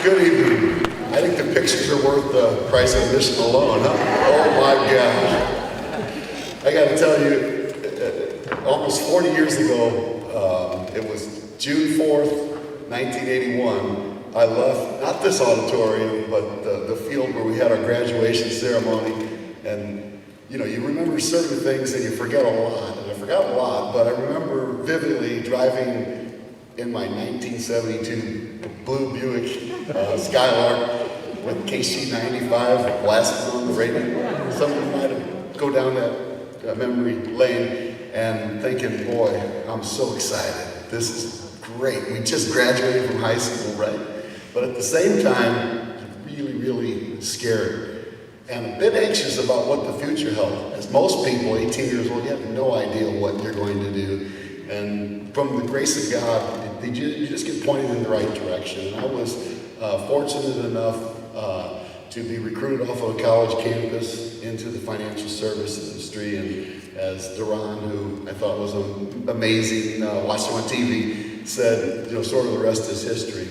Good evening. I think the pictures are worth the price of admission alone, huh? Oh my gosh. I got to tell you, almost 40 years ago, it was June 4th, 1981. I left, not this auditorium, but the field where we had our graduation ceremony. And you remember certain things and you forget a lot. And I forgot a lot, but I remember vividly driving in my 1972 blue Buick Skylark with KC95 blasting on the radio. Someone might have go down that memory lane and thinking, boy, I'm so excited. This is great. We just graduated from high school, right? But at the same time, really, really scared and a bit anxious about what the future held. As most people, 18 years old, you have no idea what you're going to do. And from the grace of God, you just get pointed in the right direction. And I was fortunate enough to be recruited off of a college campus into the financial services industry. And as Duran, who I thought was amazing, watching on TV, said, sort of the rest is history.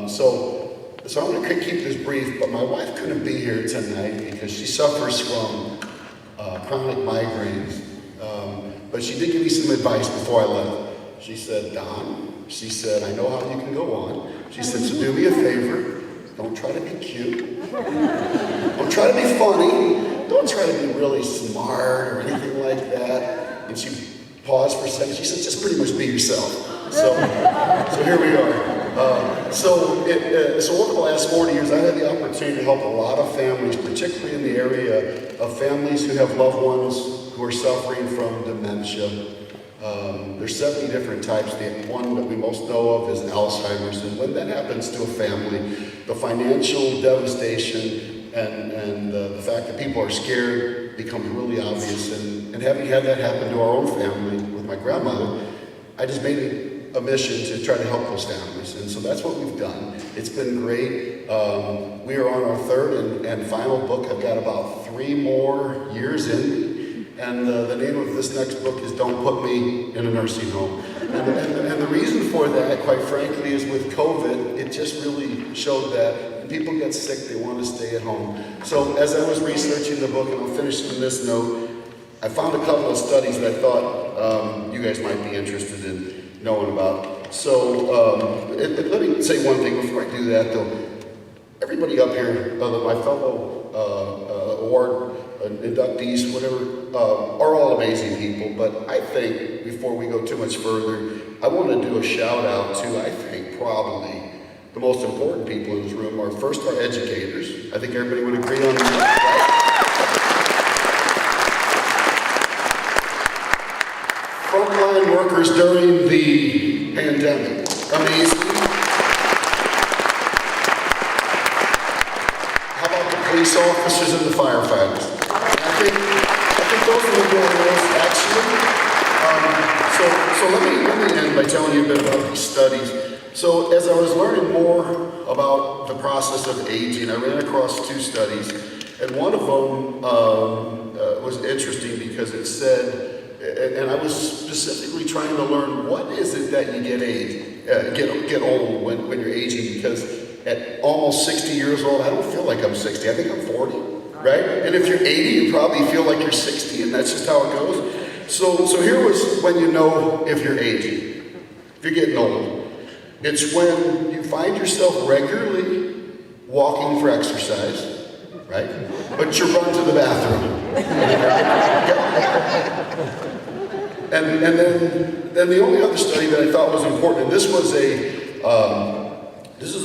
So I'm going to keep this brief, but my wife couldn't be here tonight because she suffers from chronic migraines. But she did give me some advice before I left. She said, Don, she said, I know how you can go on. She said, so do me a favor. Don't try to be cute. Don't try to be funny. Don't try to be really smart or anything like that. And she paused for a second. She said, just pretty much be yourself. So here we are. So over the last 40 years, I had the opportunity to help a lot of families, particularly in the area of families who have loved ones who are suffering from dementia. There's 70 different types. The one that we most know of is Alzheimer's. And when that happens to a family, the financial devastation and the fact that people are scared becomes really obvious. And having had that happen to our own family with my grandmother, I just made it a mission to try to help those families. And so that's what we've done. It's been great. We are on our third and final book. I've got about 3 more years in. And the name of this next book is Don't Put Me in a Nursing Home. And the reason for that, quite frankly, is with COVID, it just really showed that when people get sick, they want to stay at home. So as I was researching the book, and I'll finish on this note, I found a couple of studies that I thought you guys might be interested in knowing about. So let me say one thing before I do that, though. Everybody up here, my fellow award inductees, whatever, are all amazing people, but I think before we go too much further, I want to do a shout out to, I think, probably the most important people in this room are first our educators. I think everybody would agree on that, right? Frontline workers during the pandemic. Amazing. How about the police officers and the firefighters? I think those are the real roles, actually. So let me end by telling you a bit about these studies. So as I was learning more about the process of aging, I ran across 2 studies, and one of them was interesting because it said, and I was specifically trying to learn what is it that you get old when you're aging, because at almost 60 years old, I don't feel like I'm 60. I think I'm 40. Right? And if you're 80, you probably feel like you're 60, and that's just how it goes. So here was when you know if you're aging, if you're getting old. It's when you find yourself regularly walking for exercise, right? But you're run to the bathroom. And then the only other study that I thought was important, and this is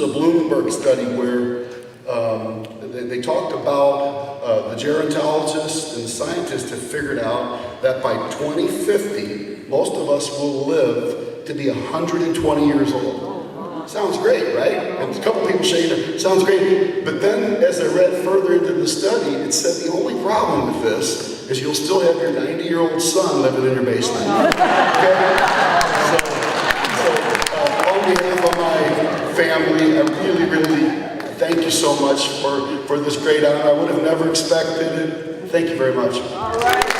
a Bloomberg study where they talked about the gerontologists and the scientists have figured out that by 2050, most of us will live to be 120 years old. Sounds great, right? And a couple people shaking, sounds great. But then as I read further into the study, it said the only problem with this is you'll still have your 90-year-old son living in your basement. Okay? So on behalf of my family, I really thank you so much for this great honor. I would have never expected it. Thank you very much. All right.